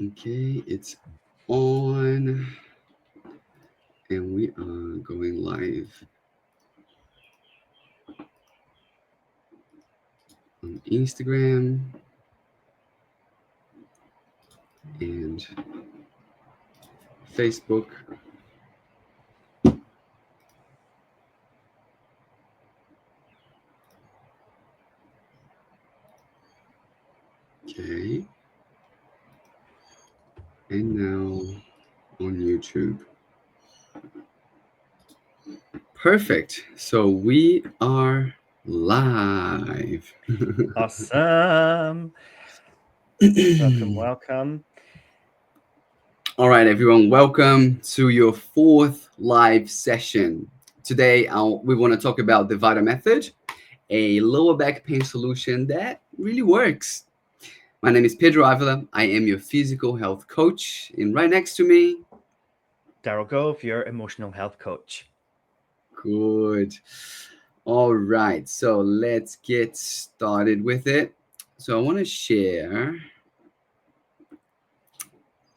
Okay, it's on, and we are going live on Instagram and Facebook. Okay, and now on YouTube. Perfect. So we are live. Awesome. Welcome, welcome. All right, everyone, welcome to your fourth live session. Today, we want to talk about the Vita Method, a lower back pain solution that really works. My name is Pedro Avila. I am your physical health coach. And right next to me, Daryl Gove, your emotional health coach. good. All right, so let's get started with it. So I want to share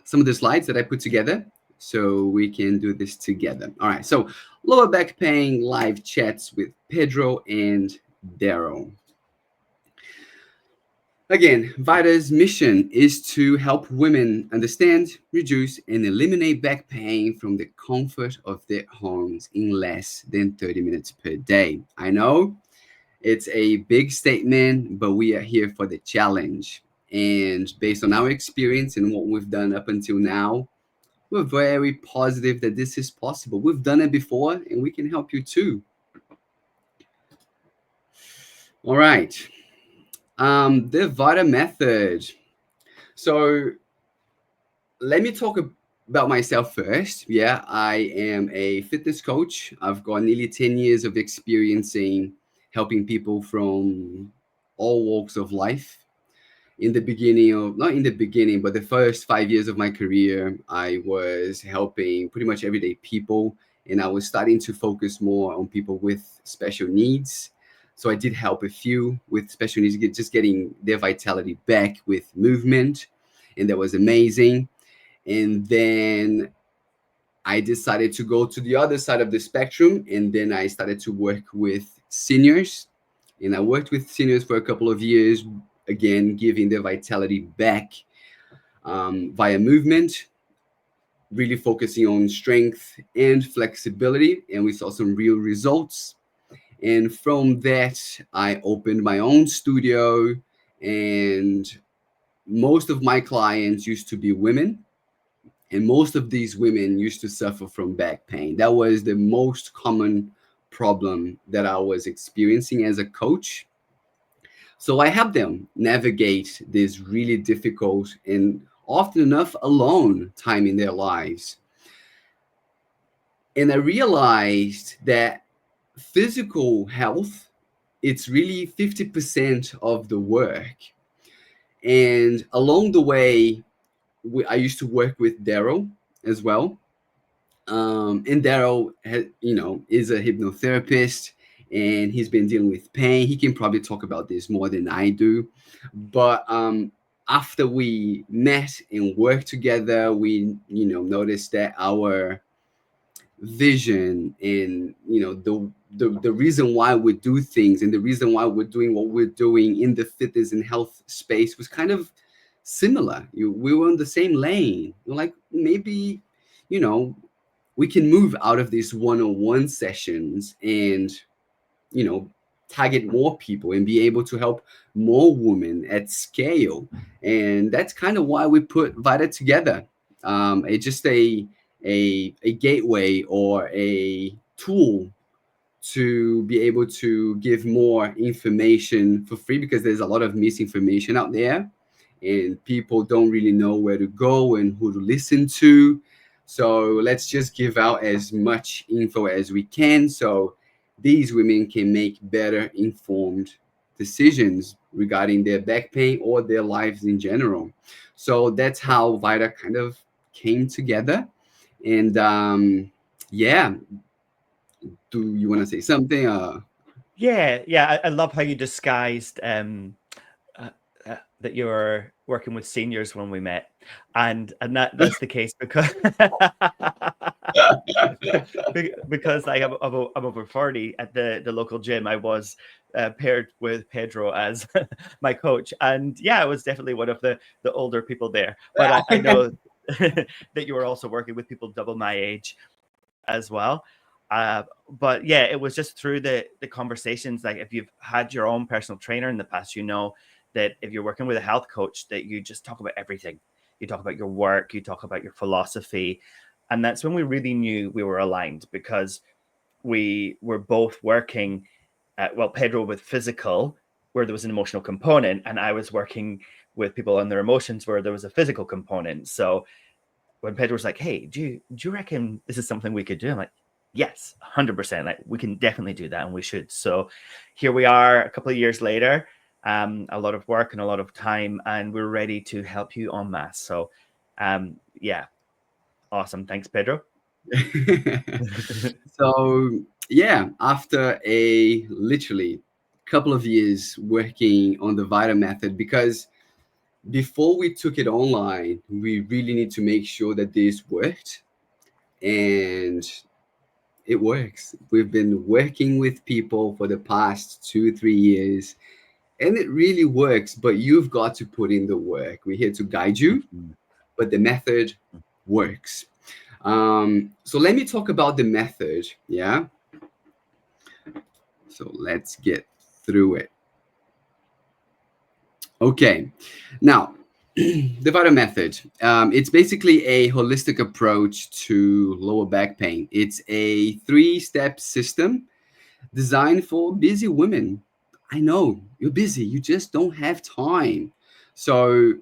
some of the slides that I put together so we can do this together. All right, so lower back pain live chats with Pedro and Daryl. Again, Vita's mission is to help women understand, reduce, and eliminate back pain from the comfort of their homes in less than 30 minutes per day. I know it's a big statement, but we are here for the challenge. And based on our experience and what we've done up until now, we're very positive that this is possible. We've done it before and we can help you too. All right. The Vita Method. So let me talk about myself first. Yeah, I am a fitness coach. I've got nearly 10 years of experiencing helping people from all walks of life. In the beginning of, not in the beginning, but the first 5 years of my career, I was helping pretty much everyday people. And I was starting to focus more on people with special needs. So I did help a few with special needs, just getting their vitality back with movement. And that was amazing. And then I decided to go to the other side of the spectrum. And then I started to work with seniors. And I worked with seniors for a couple of years, again, giving their vitality back via movement, really focusing on strength and flexibility. And we saw some real results. And from that, I opened my own studio. And most of my clients used to be women, and most of these women used to suffer from back pain. That was the most common problem that I was experiencing as a coach. So I help them navigate this really difficult and often enough alone time in their lives. And I realized that physical health, it's really 50% of the work. And along the way, I used to work with Daryl as well. And Daryl, is a hypnotherapist, and he's been dealing with pain. He can probably talk about this more than I do. But after we met and worked together, we, noticed that our vision and the reason why we do things and the reason why we're doing what we're doing in the fitness and health space was kind of similar. We were in the same lane. We're like, maybe, you know we can move out of these one-on-one sessions and you know target more people and be able to help more women at scale. And that's kind of why we put Vita together. It's just a gateway or a tool to be able to give more information for free, because there's a lot of misinformation out there and people don't really know where to go and who to listen to. So let's just give out as much info as we can so these women can make better informed decisions regarding their back pain or their lives in general. So that's how Vita kind of came together. And yeah, do you want to say something? Yeah, I love how you disguised uh, that you were working with seniors when we met, and that's the case because because I'm over 40 at the local gym. I was paired with Pedro as my coach, and yeah, I was definitely one of the older people there. But I know that you were also working with people double my age as well. But yeah, it was just through the conversations. Like if you've had your own personal trainer in the past, you know that if you're working with a health coach, that you just talk about everything. You talk about your work, you talk about your philosophy, and that's when we really knew we were aligned because we were both working. Well, Pedro with physical, where there was an emotional component, and I was working with people on their emotions, where there was a physical component. So when Pedro was like, "Hey, do you reckon this is something we could do?" I'm like, "Yes, 100%. Like we can definitely do that, and we should." So here we are, a couple of years later. A lot of work and a lot of time, and we're ready to help you en masse. So, yeah, awesome. Thanks, Pedro. So yeah, after a literally couple of years working on the Vita method, because before we took it online, we really need to make sure that this worked, and it works. We've been working with people for the past 2, 3 years, and it really works. But you've got to put in the work. We're here to guide you, Mhm. but the method works. So let me talk about the method. Yeah. So let's get through it. Okay. Now, the Vita method. It's basically a holistic approach to lower back pain. It's a three-step system designed for busy women. I know you're busy, you just don't have time. So,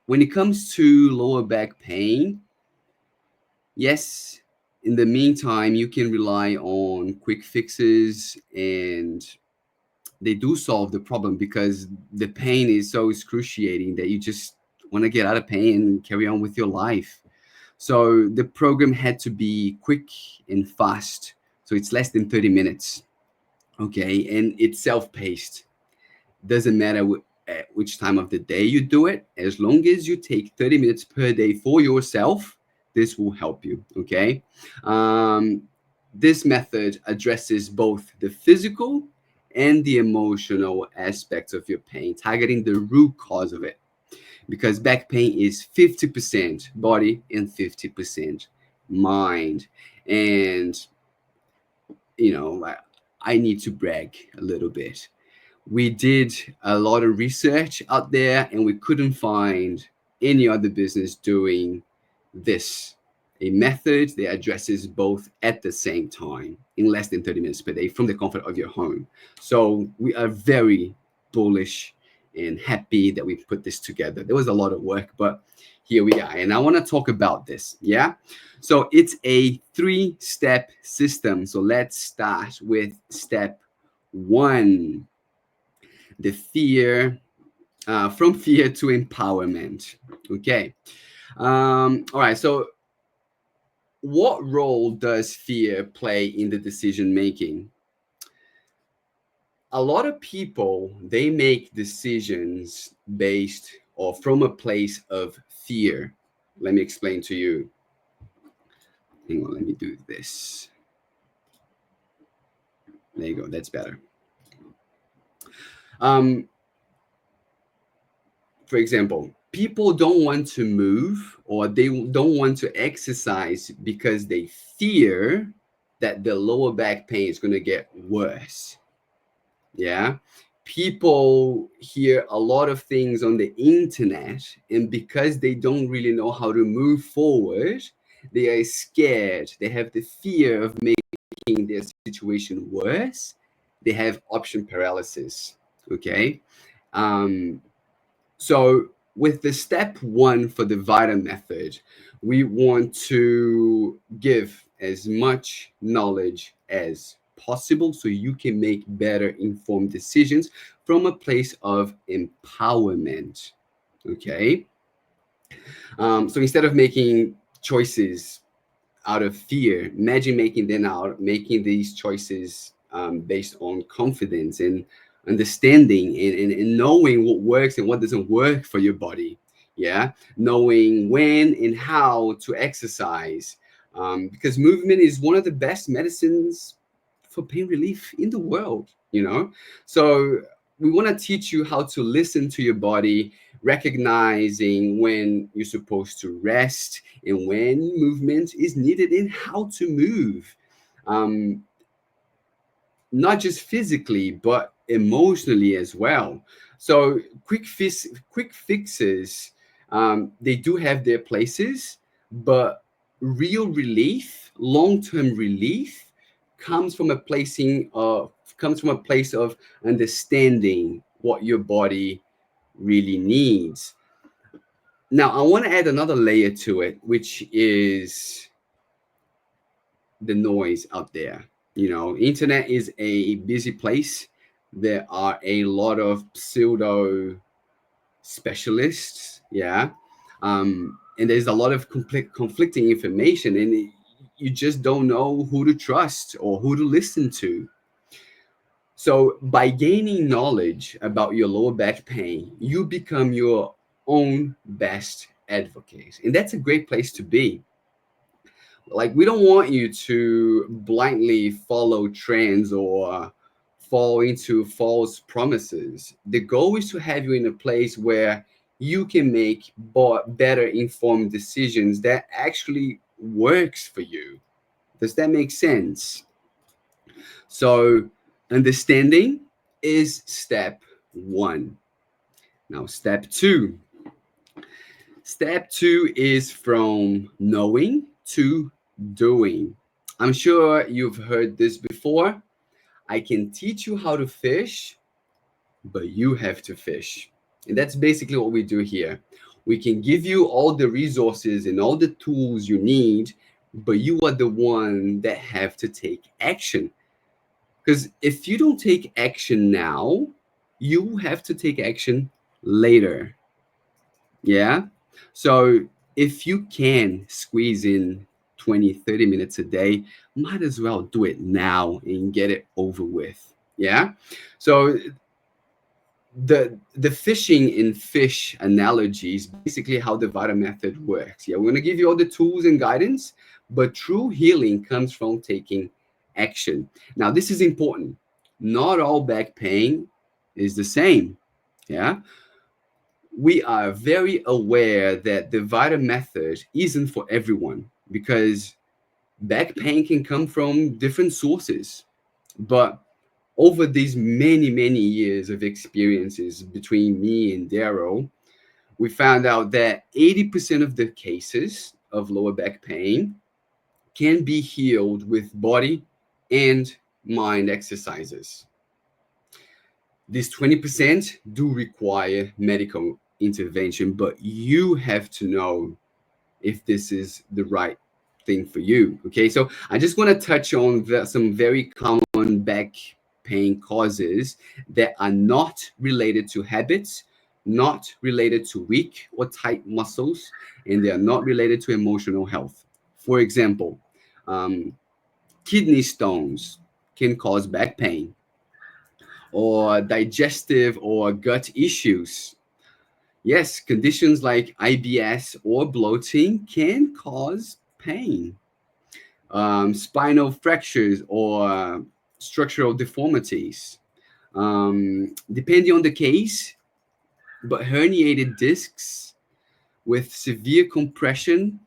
when it comes to lower back pain, yes, in the meantime, you can rely on quick fixes, and they do solve the problem because the pain is so excruciating that you just want to get out of pain and carry on with your life. So the program had to be quick and fast. So it's less than 30 minutes. Okay. And it's self paced. Doesn't matter at which time of the day you do it, as long as you take 30 minutes per day for yourself, this will help you. Okay. Um, this method addresses both the physical and the emotional aspects of your pain, targeting the root cause of it. Because back pain is 50% body and 50% mind. And, I need to brag a little bit. We did a lot of research out there, and we couldn't find any other business doing this, a method that addresses both at the same time in less than 30 minutes per day from the comfort of your home. So we are very bullish and happy that we put this together. There was a lot of work, but here we are. And I want to talk about this. Yeah. So it's a three-step system. So let's start with step one, the fear, from fear to empowerment. Okay. All right. So, what role does fear play in the decision making? A lot of people, they make decisions based or from a place of fear. Let me explain to you. Hang on, let me do this. There you go. That's better. Um, for example, people don't want to move or they don't want to exercise because they fear that the lower back pain is going to get worse. Yeah. People hear a lot of things on the internet, and because they don't really know how to move forward, they are scared. They have the fear of making their situation worse. They have option paralysis. Okay. Um, so, with the step one for the Vita method, we want to give as much knowledge as possible so you can make better informed decisions from a place of empowerment. Okay. So, instead of making choices out of fear, imagine making these choices based on confidence and understanding and knowing what works and what doesn't work for your body. Yeah, knowing when and how to exercise, because movement is one of the best medicines for pain relief in the world. So we want to teach you how to listen to your body, recognizing when you're supposed to rest and when movement is needed, and how to move. Um, Not just physically but emotionally as well. So quick fixes, they do have their places, but real relief, long-term relief, comes from a placing of comes from a place of understanding what your body really needs. Now I want to add another layer to it, which is the noise out there. Internet is a busy place. There are a lot of pseudo specialists. Yeah. And there's a lot of conflicting information, and you just don't know who to trust or who to listen to. So by gaining knowledge about your lower back pain, you become your own best advocate, and that's a great place to be. Like, we don't want you to blindly follow trends or fall into false promises. The goal is to have you in a place where you can make better informed decisions that actually works for you. Does that make sense? So understanding is step one. Now step two is from knowing to doing. I'm sure you've heard this before. I can teach you how to fish, but you have to fish. And that's basically what we do here. We can give you all the resources and all the tools you need, but you are the one that have to take action. Because if you don't take action now, you have to take action later. Yeah. So if you can squeeze in 20, 30 minutes a day, might as well do it now and get it over with. Yeah. So the fishing and fish analogy is basically how the Vita method works. Yeah, we're going to give you all the tools and guidance, but true healing comes from taking action. Now, this is important. Not all back pain is the same. Yeah, we are very aware that the Vita method isn't for everyone, because back pain can come from different sources. But over these many, many years of experiences between me and Daryl, we found out that 80% of the cases of lower back pain can be healed with body and mind exercises. These 20% do require medical intervention, but you have to know if this is the right thing for you. Okay, so I just want to touch on some very common back pain causes that are not related to habits, not related to weak or tight muscles, and they are not related to emotional health. For example, um, kidney stones can cause back pain, or digestive or gut issues. Yes, conditions like IBS or bloating can cause pain. Spinal fractures or structural deformities. Depending on the case, but herniated discs with severe compression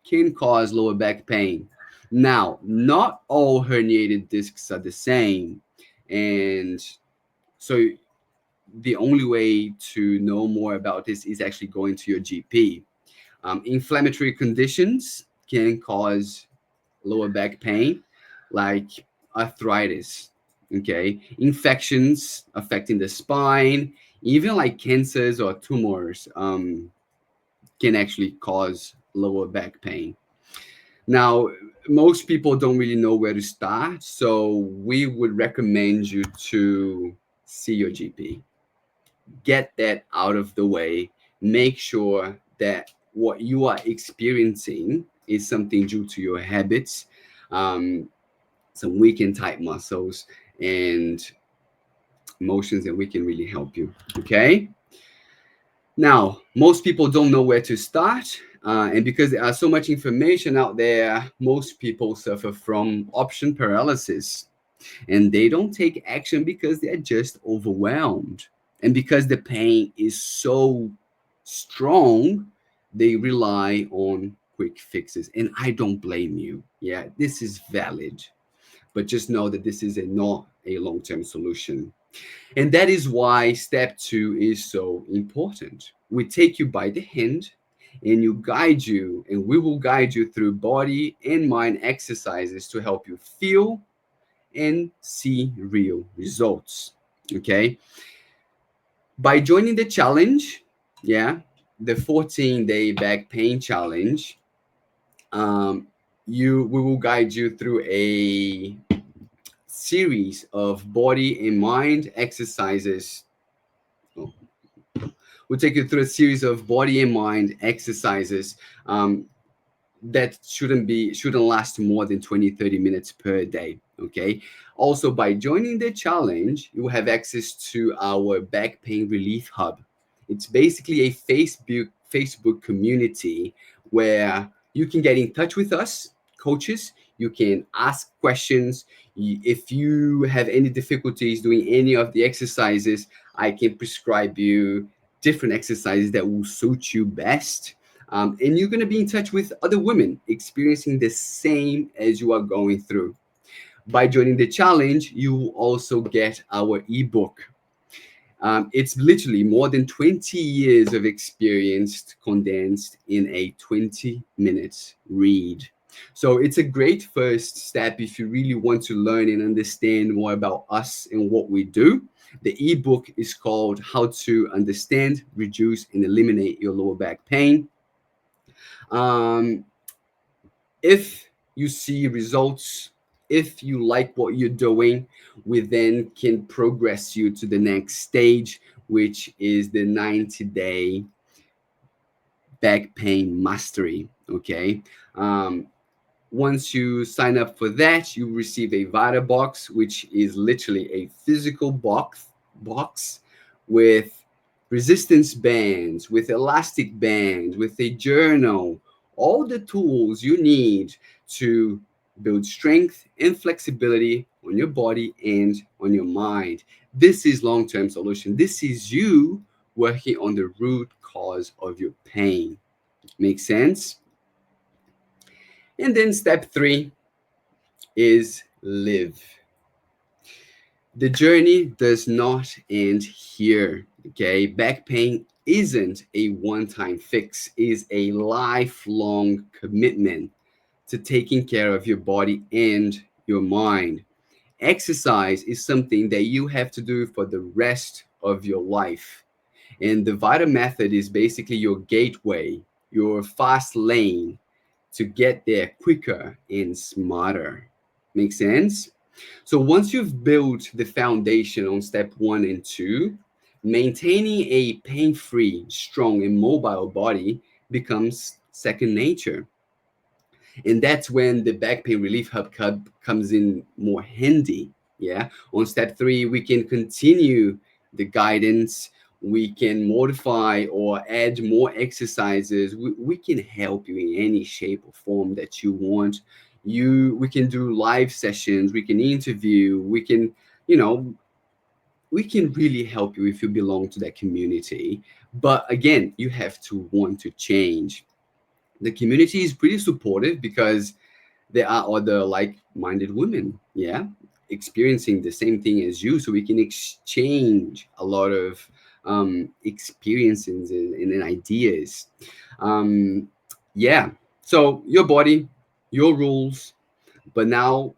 can cause lower back pain. Now, not all herniated discs are the same. And so the only way to know more about this is actually going to your GP. Inflammatory conditions can cause lower back pain, like arthritis. Okay, infections affecting the spine, even like cancers or tumors, can actually cause lower back pain. Now, most people don't really know where to start, so we would recommend you to see your GP. Get that out of the way. Make sure that what you are experiencing is something due to your habits, um, some weak and tight muscles, and emotions, and we can really help you. Okay. Now, most people don't know where to start. And because there are so much information out there, most people suffer from option paralysis, and they don't take action because they're just overwhelmed. And because the pain is so strong, they rely on quick fixes. And I don't blame you. Yeah, this is valid. But just know that this is not a long term solution. And that is why step two is so important. We take you by the hand and we will guide you through body and mind exercises to help you feel and see real results. Okay. By joining the challenge, yeah, the 14-day back pain challenge, um, we will guide you through a series of body and mind exercises. Oh, we'll take you through a series of body and mind exercises that shouldn't last more than 20-30 minutes per day. Okay. Also, by joining the challenge, you will have access to our back pain relief hub. It's basically a Facebook community where you can get in touch with us coaches. You can ask questions. If you have any difficulties doing any of the exercises, I can prescribe you different exercises that will suit you best. And you're going to be in touch with other women experiencing the same as you are going through. By joining the challenge, you will also get our ebook. It's literally more than 20 years of experience condensed in a 20 minutes read. So it's a great first step if you really want to learn and understand more about us and what we do. The ebook is called How to Understand, Reduce, and Eliminate Your Lower Back Pain. Um, if you see results, if you like what you're doing, we then can progress you to the next stage, which is the 90-day back pain mastery. Okay. Um, Once you sign up for that, you receive a Vita box, which is literally a physical box with resistance bands, with elastic bands, with a journal, all the tools you need to build strength and flexibility on your body and on your mind. This is long-term solution. This is you working on the root cause of your pain. Make sense? And then step three is live. The journey does not end here. Okay, back pain isn't a one-time fix, is a lifelong commitment to taking care of your body and your mind. Exercise is something that you have to do for the rest of your life. And the Vita Method is basically your gateway, your fast lane to get there quicker and smarter. Make sense? So once you've built the foundation on step one and two, maintaining a pain-free, strong, and mobile body becomes second nature. And that's when the back pain relief hub comes in more handy. Yeah. On step three, we can continue the guidance. We can modify or add more exercises. We can help you in any shape or form that you want. We can do live sessions. We can interview. You know, we can really help you if you belong to that community. But again, you have to want to change. The community is pretty supportive because there are other like-minded women, yeah, experiencing the same thing as you, so we can exchange a lot of experiences and ideas. um yeah, so your body, your rules, but now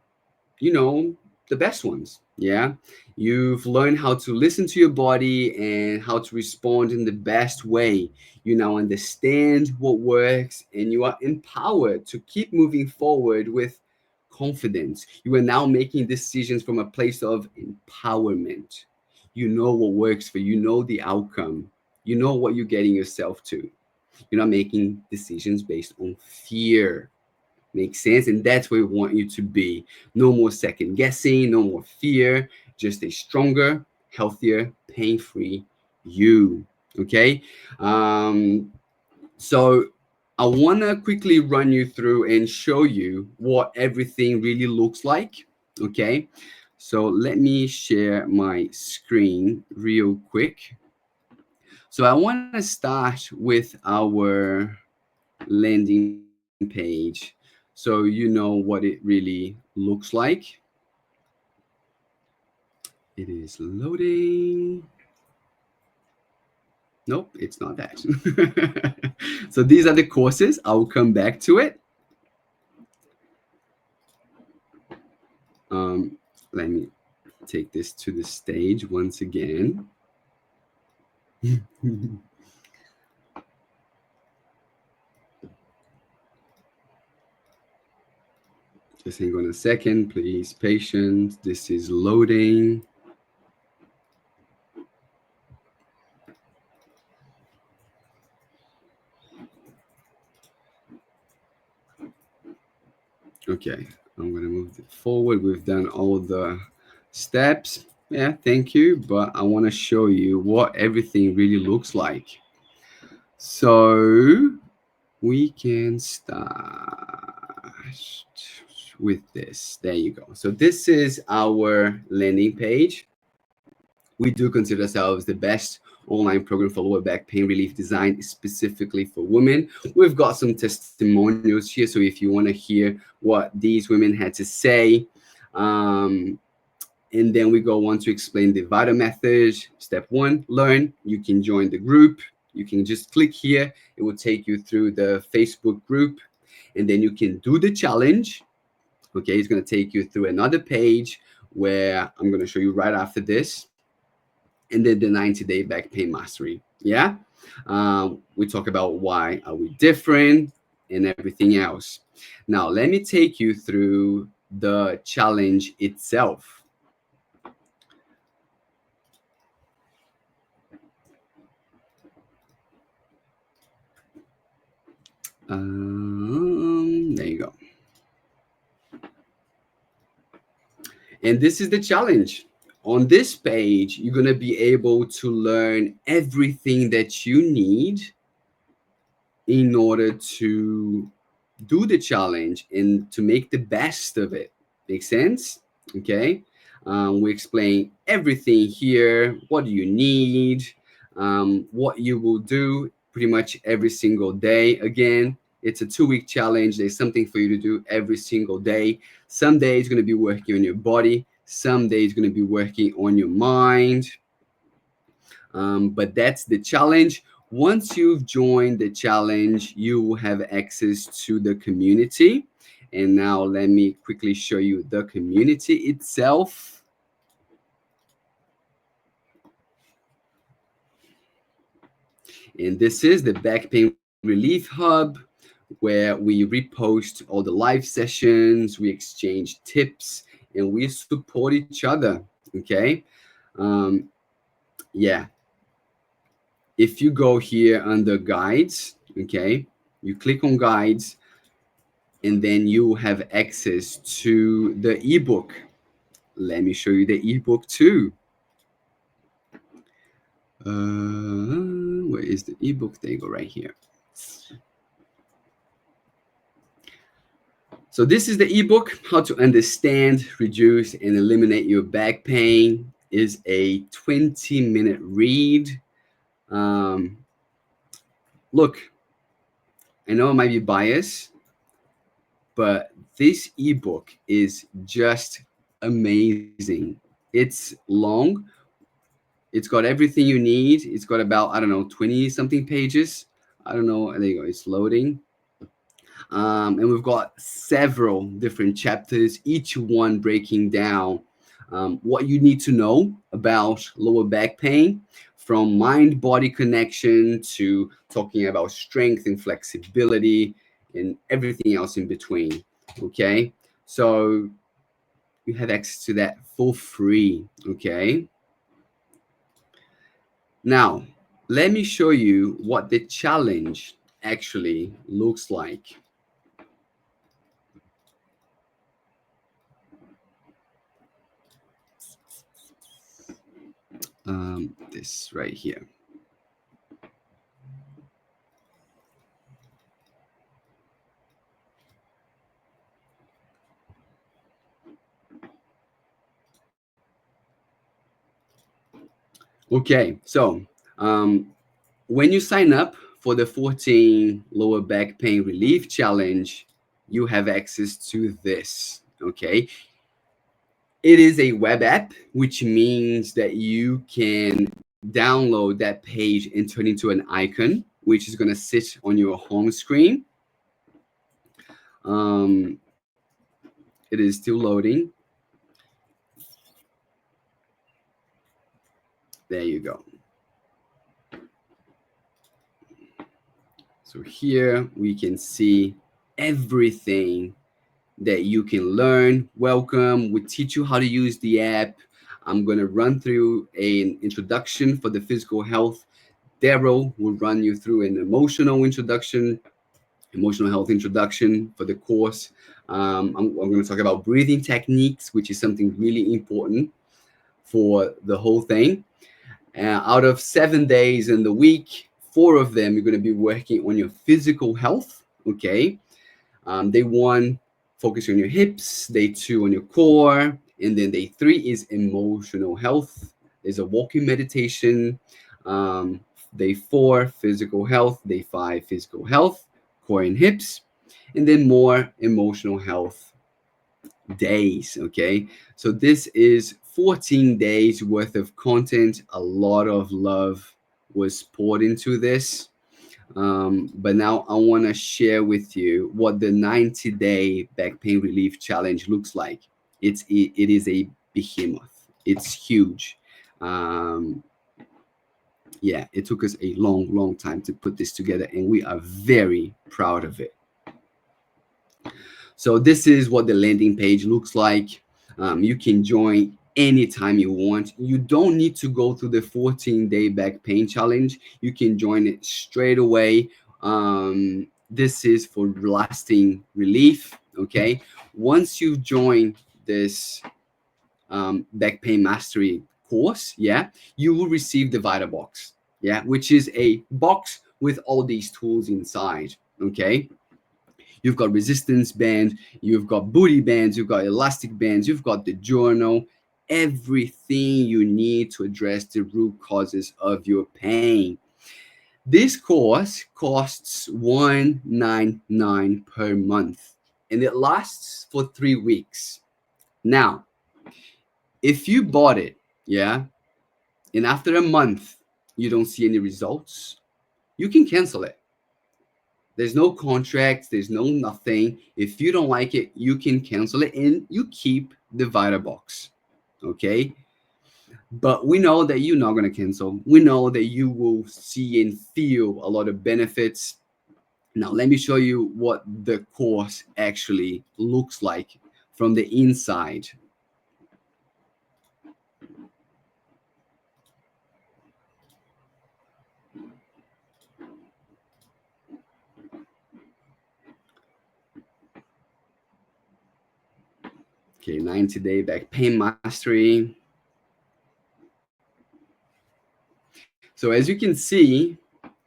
you know the best ones. Yeah, you've learned how to listen to your body and how to respond in the best way. You now understand what works and you are empowered to keep moving forward with confidence. You are now making decisions from a place of empowerment. You know what works for you, you know the outcome, you know what you're getting yourself to. You're not making decisions based on fear. Makes sense? And that's where we want you to be. No more second guessing, no more fear, just a stronger, healthier, pain-free you. Okay. So I want to quickly run you through and show you what everything really looks like. Okay. So let me share my screen real quick. So I want to start with our landing page so you know what it really looks like. It is loading. Nope, it's not that. So these are the courses. I will come back to it. Let me take this to the stage once again. Just hang on a second, please. Patience. This is loading. Okay, I'm gonna move it forward. We've done all the steps. Yeah, thank you. But I want to show you what everything really looks like. So we can start with this. There you go. So this is our landing page. We do consider ourselves the best online program for lower back pain relief designed specifically for women. We've got some testimonials here, so if you want to hear what these women had to say, and then we go on to explain the Vita Method. Step one, learn. You can join the group. You can just click here. It will take you through the Facebook group, and then you can do the challenge. Okay, it's going to take you through another page where I'm going to show you right after this, and then the 90-day back pain mastery. Yeah, we talk about why are we different and everything else. Now let me take you through the challenge itself. There you go. And this is the challenge. On this page, you're going to be able to learn everything that you need in order to do the challenge and to make the best of it. Make sense? Okay. We explain everything here. What do you need? What you will do pretty much every single day. Again, it's a 2-week challenge. There's something for you to do every single day. Some days going to be working on your body. Some days going to be working on your mind. But that's the challenge. Once you've joined the challenge, you will have access to the community. And now let me quickly show you the community itself. And this is the Back Pain Relief Hub, where we repost all the live sessions, we exchange tips, and we support each other. Okay. Yeah. If you go here under guides, okay, you click on guides, and then you have access to the ebook. Let me show you the ebook too. Where is the ebook? There you go, right here. So this is the ebook, How to Understand, Reduce, and Eliminate Your Back Pain. Is a 20-minute read. Look, I know it might be biased, but this ebook is just amazing. It's long. It's got everything you need. It's got about, I don't know, 20 something pages. I don't know. There you go. It's loading. And we've got several different chapters, each one breaking down what you need to know about lower back pain, from mind-body connection to talking about strength and flexibility and everything else in between. Okay, so you have access to that for free. Okay, now let me show you what the challenge actually looks like. This right here. Okay, so um, when you sign up for the 14 lower back pain relief challenge, you have access to this. Okay, it is a web app, which means that you can download that page and turn into an icon, which is going to sit on your home screen. Um, it is still loading. There you go. So here we can see everything that you can learn. Welcome. We teach you how to use the app. I'm going to run through an introduction for the physical health. Daryl will run you through an emotional health introduction for the course. I'm going to talk about breathing techniques, which is something really important for the whole thing. Out of 7 days in the week, 4 of them you're going to be working on your physical health. Okay. Day one, focus on your hips. Day two, on your core. And then day three is emotional health. There's a walking meditation. Um, Day four, physical health. Day five, physical health, core and hips. And then more emotional health days. Okay. So this is 14 days worth of content. A lot of love was poured into this. But now I want to share with you what the 90-day back pain relief challenge looks like. It is a behemoth. It's huge. Um, yeah, it took us a long time to put this together, and we are very proud of it. So this is what the landing page looks like. You can join anytime you want. You don't need to go through the 14-day back pain challenge. You can join it straight away. This is for lasting relief. Okay. Once you join this back pain mastery course, yeah, you will receive the Vita box, yeah, which is a box with all these tools inside. Okay. You've got resistance band, you've got booty bands, you've got elastic bands, you've got the journal, everything you need to address the root causes of your pain. This course costs $199 per month and it lasts for 3 weeks. Now, if you bought it, yeah, and after a month you don't see any results, you can cancel it. There's no contract, there's no nothing. If you don't like it, you can cancel it and you keep the Vita box. Okay? But we know that you're not going to cancel. We know that you will see and feel a lot of benefits. Now, let me show you what the course actually looks like from the inside. Okay, 90-day back pain mastery. So as you can see,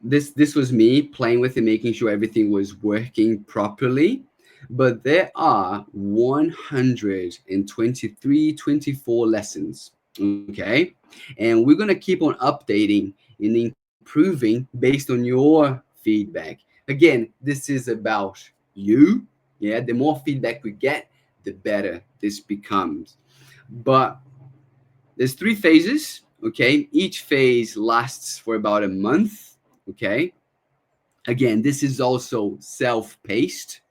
this was me playing with it, making sure everything was working properly. But there are 123, 24 lessons. Okay. And we're going to keep on updating and improving based on your feedback. Again, this is about you. Yeah. The more feedback we get, the better this becomes. But there's 3 phases. Okay. Each phase lasts for about a month. Okay. Again, this is also self-paced.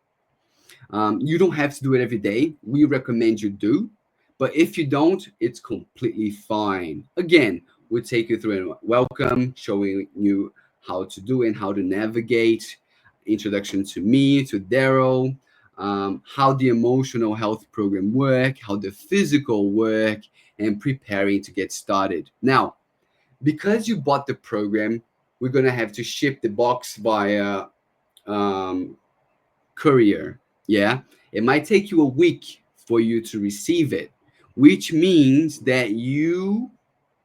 You don't have to do it every day. We recommend you do. But if you don't, it's completely fine. Again, we'll take you through a welcome, showing you how to do and how to navigate, introduction to me, to Daryl, how the emotional health program work, how the physical work, and preparing to get started. Now, because you bought the program, we're going to have to ship the box via um, courier. Yeah. It might take you a week for you to receive it, which means that you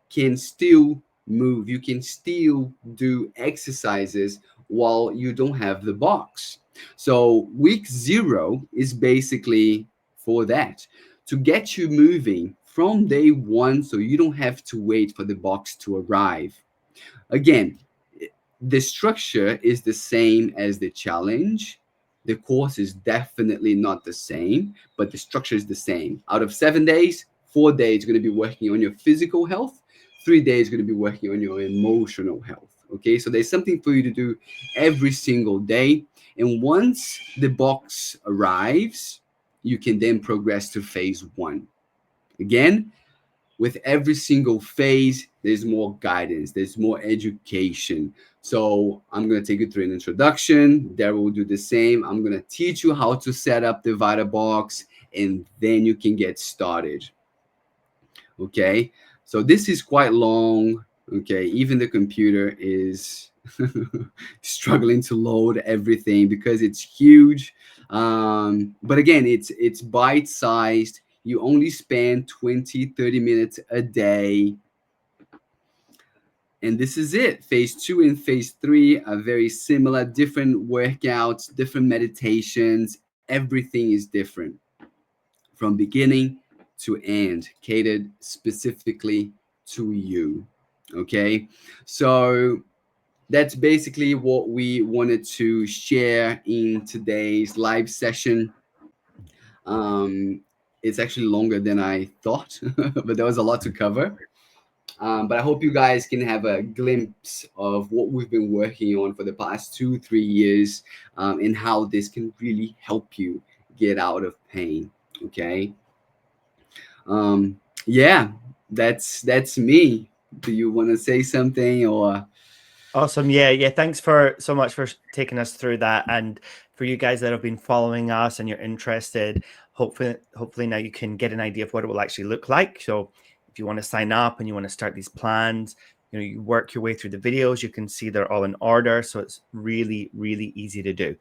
can still move. You can still do exercises while you don't have the box. So week 0 is basically for that, to get you moving from day 1 so you don't have to wait for the box to arrive. Again, the structure is the same as the challenge. The course is definitely not the same, but the structure is the same. Out of 7 days, 4 days are going to be working on your physical health, 3 days are going to be working on your emotional health. Okay, so there's something for you to do every single day. And once the box arrives, you can then progress to phase 1. Again, with every single phase, there's more guidance, there's more education. So I'm going to take you through an introduction. Daryl will do the same. I'm going to teach you how to set up the Vita box, and then you can get started. Okay, so this is quite long. Okay, even the computer is struggling to load everything because it's huge. But again, it's bite-sized. You only spend 20-30 minutes a day, and this is it. Phase 2 and phase 3 are very similar, different workouts, different meditations. Everything is different from beginning to end, catered specifically to you. Okay, so that's basically what we wanted to share in today's live session. Um, it's actually longer than I thought, but there was a lot to cover. But I hope you guys can have a glimpse of what we've been working on for the past 2-3 years, and how this can really help you get out of pain. Okay. Yeah, that's me. Do you want to say something or? Awesome. Yeah. Thanks for so much for taking us through that. And for you guys that have been following us and you're interested, hopefully now you can get an idea of what it will actually look like. So if you want to sign up and you want to start these plans, you work your way through the videos, you can see they're all in order. So it's really, really easy to do.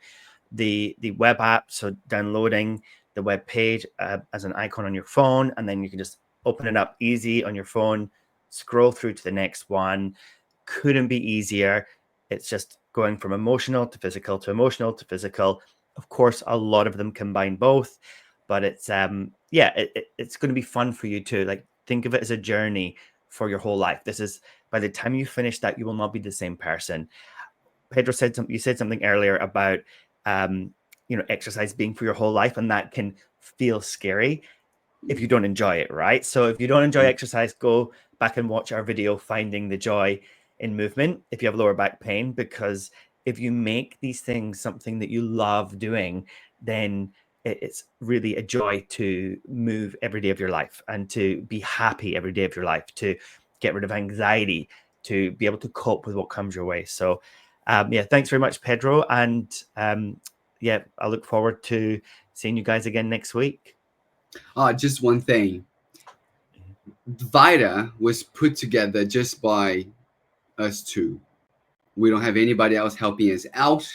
The web app, so downloading the web page as an icon on your phone, and then you can just open it up easy on your phone, scroll through to the next one. Couldn't be easier. It's just going from emotional to physical to emotional to physical. Of course, a lot of them combine both, but it's it's going to be fun for you too. Like, think of it as a journey for your whole life. This is, by the time you finish that, you will not be the same person. Pedro said something. You said something earlier about exercise being for your whole life, and that can feel scary if you don't enjoy it, right? So if you don't enjoy exercise, go back and watch our video, Finding the Joy in Movement, if you have lower back pain, because if you make these things something that you love doing, then it's really a joy to move every day of your life and to be happy every day of your life, to get rid of anxiety, to be able to cope with what comes your way. So thanks very much, Pedro. And I look forward to seeing you guys again next week. Just one thing. Vita was put together just by us two. We don't have anybody else helping us out.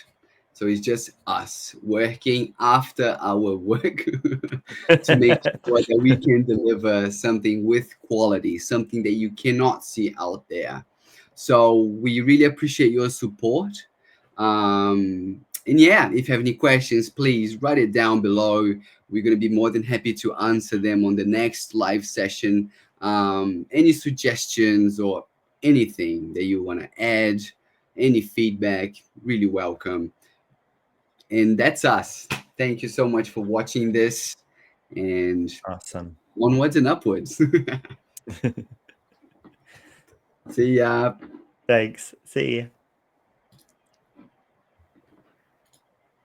So it's just us working after our work to make sure that we can deliver something with quality, something that you cannot see out there. So we really appreciate your support. And yeah, if you have any questions, please write it down below. We're going to be more than happy to answer them on the next live session. Any suggestions or anything that you want to add, any feedback, really welcome. And that's us. Thank you so much for watching this, and Awesome. onwards and upwards. See ya. Thanks. See you.